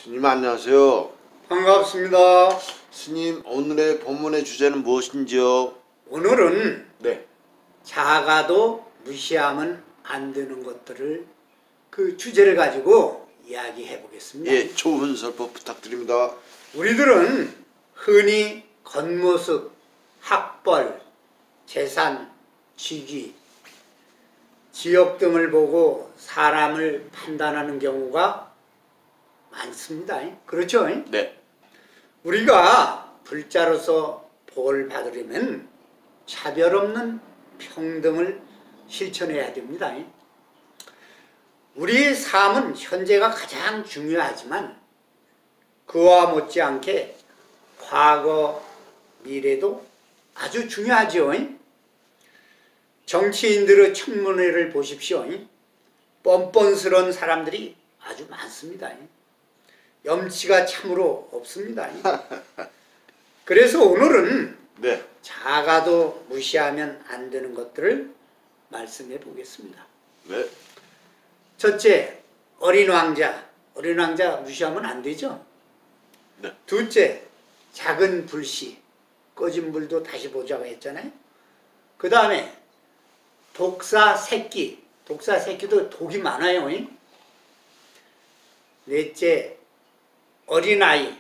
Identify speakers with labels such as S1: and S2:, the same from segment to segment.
S1: 스님 안녕하세요.
S2: 반갑습니다.
S1: 스님 오늘의 본문의 주제는 무엇인지요?
S2: 오늘은
S1: 네.
S2: 작아도 무시하면 안 되는 것들을 그 주제를 가지고 이야기해 보겠습니다.
S1: 예, 좋은 설법 부탁드립니다.
S2: 우리들은 흔히 겉모습, 학벌, 재산, 직위, 지역 등을 보고 사람을 판단하는 경우가 많습니다. 그렇죠?
S1: 네.
S2: 우리가 불자로서 복을 받으려면 차별 없는 평등을 실천해야 됩니다. 우리의 삶은 현재가 가장 중요하지만 그와 못지않게 과거, 미래도 아주 중요하죠. 정치인들의 청문회를 보십시오. 뻔뻔스러운 사람들이 아주 많습니다. 염치가 참으로 없습니다. 그래서 오늘은
S1: 네.
S2: 작아도 무시하면 안 되는 것들을 말씀해 보겠습니다.
S1: 네.
S2: 첫째, 어린 왕자. 어린 왕자 무시하면 안 되죠.
S1: 네.
S2: 둘째, 작은 불씨. 꺼진 불도 다시 보자고 했잖아요. 그 다음에 독사 새끼. 독사 새끼도 독이 많아요. 넷째, 어린아이,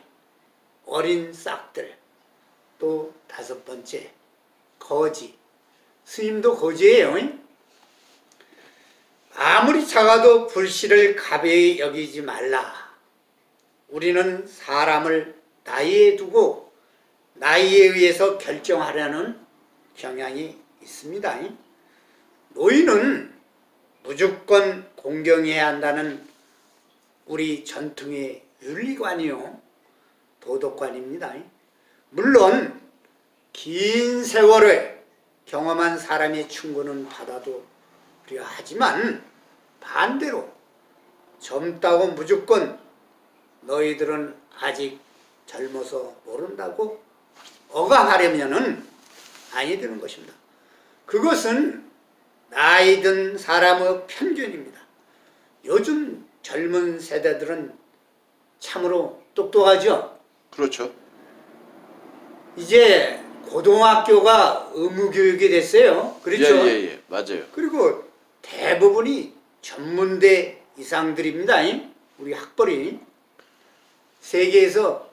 S2: 어린 싹들. 또 다섯 번째, 거지. 스님도 거지예요. 아무리 작아도 불씨를 가벼이 여기지 말라. 우리는 사람을 나이에 두고 나이에 의해서 결정하려는 경향이 있습니다. 노인은 무조건 공경해야 한다는 우리 전통의 윤리관이요, 도덕관입니다. 물론 긴 세월을 경험한 사람의 충고는 받아도 하지만 반대로 젊다고 무조건 너희들은 아직 젊어서 모른다고 억압하려면은 아니 되는 것입니다. 그것은 나이 든 사람의 편견입니다. 요즘 젊은 세대들은 참으로 똑똑하죠.
S1: 그렇죠.
S2: 이제 고등학교가 의무교육이 됐어요. 그렇죠?
S1: 예, 맞아요.
S2: 그리고 대부분이 전문대 이상들입니다. 우리 학벌이. 세계에서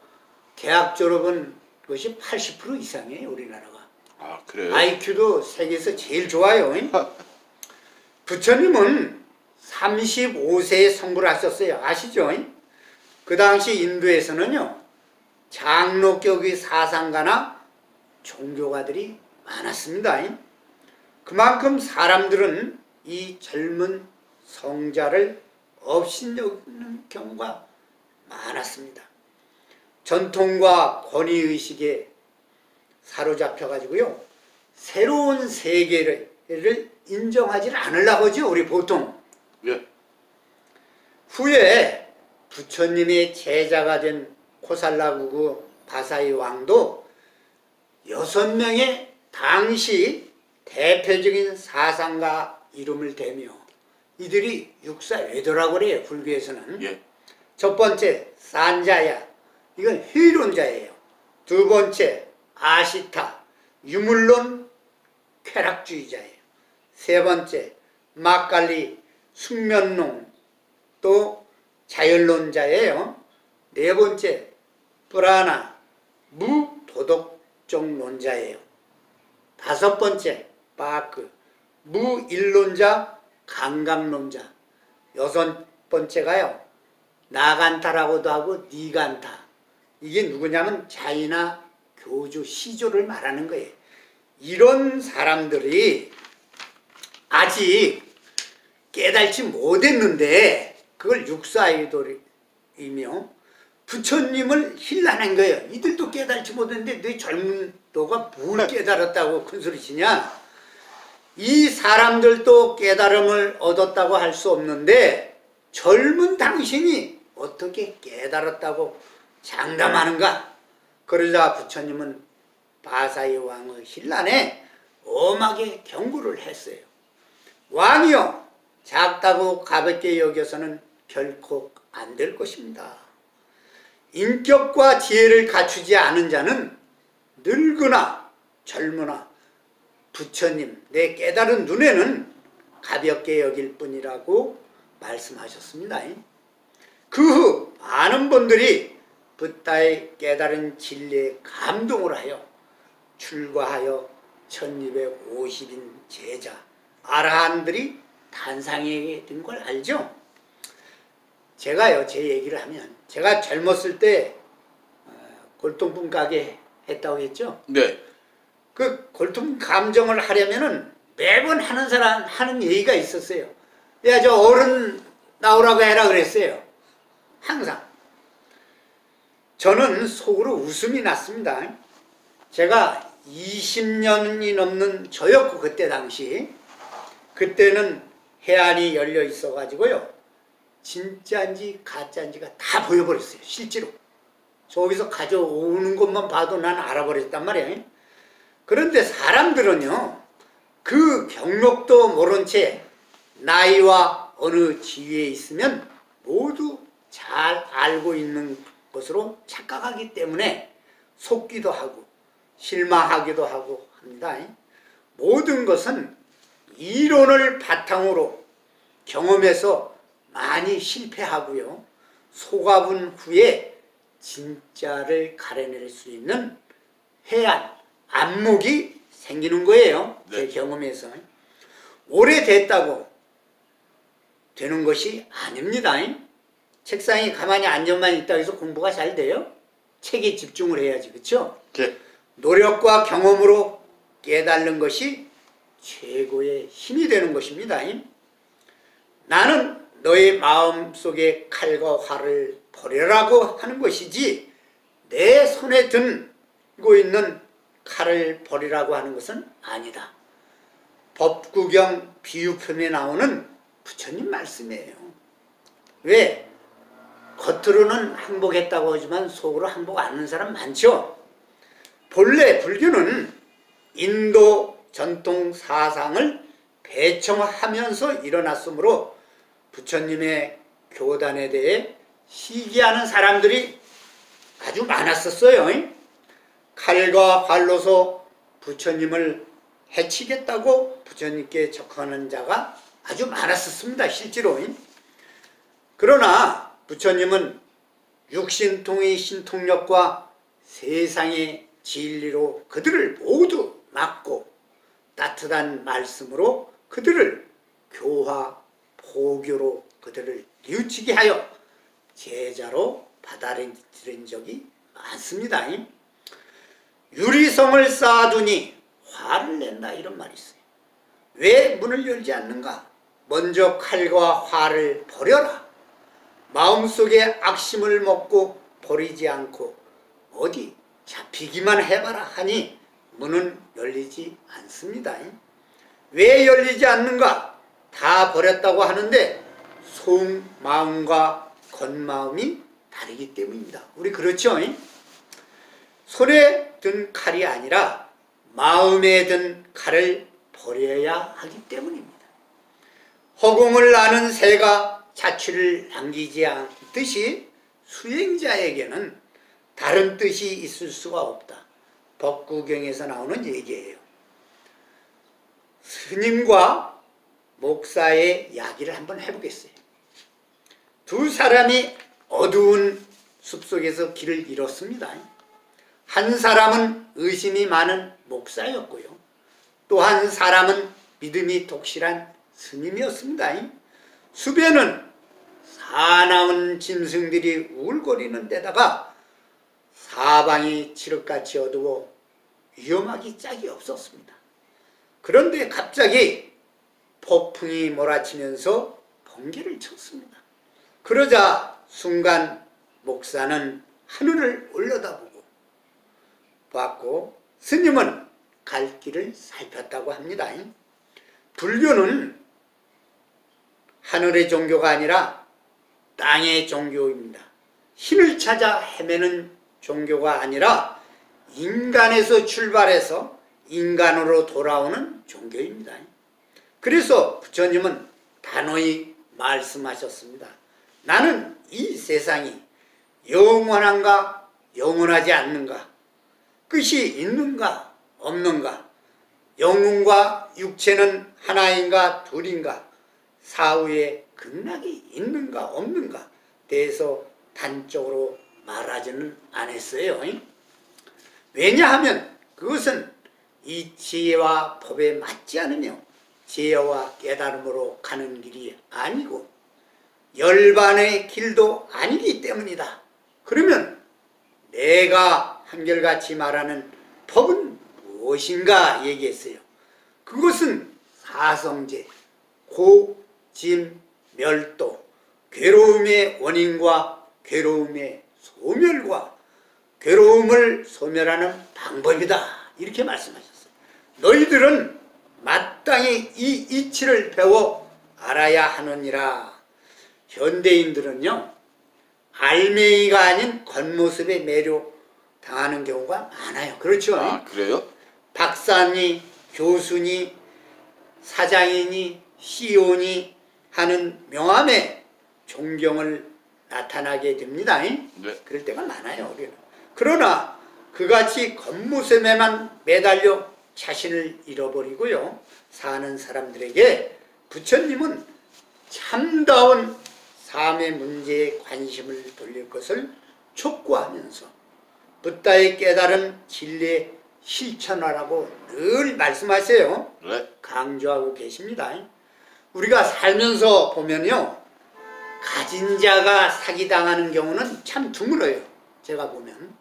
S2: 대학 졸업은 그것이 80% 이상이에요. 우리나라가.
S1: 아, 그래요?
S2: IQ도 세계에서 제일 좋아요. 부처님은 35세에 성불을 하셨어요. 아시죠? 그 당시 인도에서는요, 장로격의 사상가나 종교가들이 많았습니다. 그만큼 사람들은 이 젊은 성자를 업신여기는 경우가 많았습니다. 전통과 권위의식에 사로잡혀가지고요, 새로운 세계를 인정하지 않으려고 하죠, 우리 보통.
S1: 예.
S2: 후에 부처님의 제자가 된 코살라국의 바사이 왕도 6명의 당시 대표적인 사상가 이름을 대며 이들이 육사외도라고 그래요. 불교에서는.
S1: 예.
S2: 첫 번째 산자야, 이건 회의론자예요. 두 번째 아시타, 유물론 쾌락주의자예요. 세 번째 막갈리, 숙면론, 또 자연론자예요. 네 번째 브라나, 무도덕적론자예요. 다섯 번째 바크, 무일론자, 감각론자. 여섯 번째가요, 나간타라고도 하고 니간타. 이게 누구냐면 자이나 교주 시조를 말하는 거예요. 이런 사람들이 아직 깨달지 못했는데 그걸 육사아이돌이며 부처님을 힐난한 거예요. 이들도 깨달지 못했는데 너 젊은 너가 뭘 깨달았다고 큰소리치냐. 이 사람들도 깨달음을 얻었다고 할 수 없는데 젊은 당신이 어떻게 깨달았다고 장담하는가. 그러자 부처님은 바사이 왕의 힐난에 엄하게 경고를 했어요. 왕이여, 작다고 가볍게 여겨서는 결코 안 될 것입니다. 인격과 지혜를 갖추지 않은 자는 늙으나 젊으나 부처님 내 깨달은 눈에는 가볍게 여길 뿐이라고 말씀하셨습니다. 그 후 많은 분들이 붓다의 깨달은 진리에 감동을 하여 출가하여 1250인 제자 아라한들이 탄생하게 된 걸 알죠? 제가요 제 얘기를 하면 제가 젊었을 때 골동품 가게 했다고 했죠?
S1: 네.
S2: 그 골동 감정을 하려면은 매번 하는 사람 하는 얘기가 있었어요. 야, 저 어른 나오라고 해라 그랬어요. 항상. 저는 속으로 웃음이 났습니다. 제가 20년이 넘는 저였고 그때 당시 그때는 해안이 열려 있어 가지고요. 진짜인지 가짜인지가 다 보여버렸어요. 실제로. 저기서 가져오는 것만 봐도 난 알아버렸단 말이에요. 그런데 사람들은요. 그 경력도 모른 채 나이와 어느 지위에 있으면 모두 잘 알고 있는 것으로 착각하기 때문에 속기도 하고 실망하기도 하고 합니다. 모든 것은 이론을 바탕으로 경험해서 많이 실패하고요. 속아본 후에 진짜를 가려낼 수 있는 해안, 안목이 생기는 거예요. 제 경험에서. 오래됐다고 되는 것이 아닙니다. 책상에 가만히 앉아만 있다고 해서 공부가 잘 돼요? 책에 집중을 해야지, 그렇죠?
S1: 네.
S2: 노력과 경험으로 깨달는 것이 최고의 힘이 되는 것입니다. 나는 너의 마음속에 칼과 활을 버려라고 하는 것이지 내 손에 들고 있는 칼을 버리라고 하는 것은 아니다. 법구경 비유편에 나오는 부처님 말씀이에요. 왜? 겉으로는 항복했다고 하지만 속으로 항복 안 하는 사람 많죠? 본래 불교는 인도 전통 사상을 배청하면서 일어났으므로 부처님의 교단에 대해 시기하는 사람들이 아주 많았었어요. 칼과 활로서 부처님을 해치겠다고 부처님께 접근하는 자가 아주 많았었습니다. 실제로. 그러나 부처님은 육신통의 신통력과 세상의 진리로 그들을 모두 막고 따뜻한 말씀으로 그들을 교화, 포교로 그들을 뉘우치게 하여 제자로 받아들인 적이 많습니다. 유리성을 쌓아두니 화를 낸다 이런 말이 있어요. 왜 문을 열지 않는가? 먼저 칼과 활을 버려라. 마음속에 악심을 먹고 버리지 않고 어디 잡히기만 해봐라 하니 문은 열리지 않습니다. 왜 열리지 않는가? 다 버렸다고 하는데 속마음과 겉마음이 다르기 때문입니다. 우리 그렇죠? 손에 든 칼이 아니라 마음에 든 칼을 버려야 하기 때문입니다. 허공을 나는 새가 자취를 남기지 않듯이 수행자에게는 다른 뜻이 있을 수가 없다. 법구경에서 나오는 얘기예요. 스님과 목사의 이야기를 한번 해보겠어요. 두 사람이 어두운 숲속에서 길을 잃었습니다. 한 사람은 의심이 많은 목사였고요. 또 한 사람은 믿음이 독실한 스님이었습니다. 숲에는 사나운 짐승들이 울거리는 데다가 사방이 칠흑같이 어두워 위험하기 짝이 없었습니다. 그런데 갑자기 폭풍이 몰아치면서 번개를 쳤습니다. 그러자 순간 목사는 하늘을 올려다보고 봤고 스님은 갈 길을 살폈다고 합니다. 불교는 하늘의 종교가 아니라 땅의 종교입니다. 신을 찾아 헤매는 종교가 아니라 인간에서 출발해서 인간으로 돌아오는 종교입니다. 그래서 부처님은 단호히 말씀하셨습니다. 나는 이 세상이 영원한가 영원하지 않는가, 끝이 있는가 없는가, 영혼과 육체는 하나인가 둘인가, 사후에 극락이 있는가 없는가 대해서 단적으로 말하지는 않았어요. 왜냐하면 그것은 이 지혜와 법에 맞지 않으며 지혜와 깨달음으로 가는 길이 아니고 열반의 길도 아니기 때문이다. 그러면 내가 한결같이 말하는 법은 무엇인가 얘기했어요. 그것은 사성제, 고, 진, 멸도, 괴로움의 원인과 괴로움의 소멸과 괴로움을 소멸하는 방법이다. 이렇게 말씀하셨어요. 너희들은 마땅히 이 이치를 배워 알아야 하느니라. 현대인들은요, 알맹이가 아닌 겉모습에 매료 당하는 경우가 많아요. 그렇죠?
S1: 아, 그래요?
S2: 박사니, 교수니, 사장이니, CEO니 하는 명함에 존경을 나타나게 됩니다.
S1: 네.
S2: 그럴 때가 많아요, 우리는. 그러나 그같이 겉모습에만 매달려 자신을 잃어버리고요 사는 사람들에게 부처님은 참다운 삶의 문제에 관심을 돌릴 것을 촉구하면서 붓다의 깨달은 진리에 실천하라고 늘 말씀하세요.
S1: 네.
S2: 강조하고 계십니다. 우리가 살면서 보면요, 가진 자가 사기당하는 경우는 참 드물어요. 제가 보면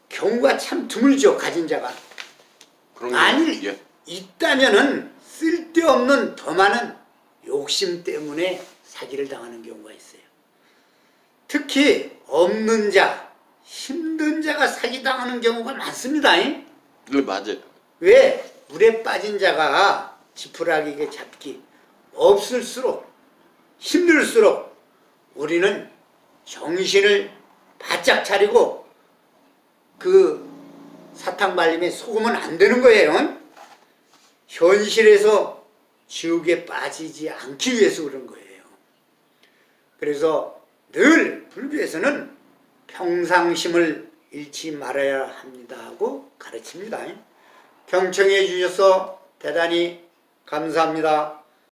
S2: 경우가 참 드물죠. 가진 자가. 만일
S1: 예.
S2: 있다면은 쓸데없는 더 많은 욕심 때문에 사기를 당하는 경우가 있어요. 특히 없는 자, 힘든 자가 사기당하는 경우가 많습니다.
S1: 네, 맞아요.
S2: 왜? 물에 빠진 자가 지푸라기에 잡기 없을수록 힘들수록 우리는 정신을 바짝 차리고 그 사탕 발림에 속으면 안 되는 거예요. 현실에서 지옥에 빠지지 않기 위해서 그런 거예요. 그래서 늘 불교에서는 평상심을 잃지 말아야 합니다 하고 가르칩니다. 경청해 주셔서 대단히 감사합니다.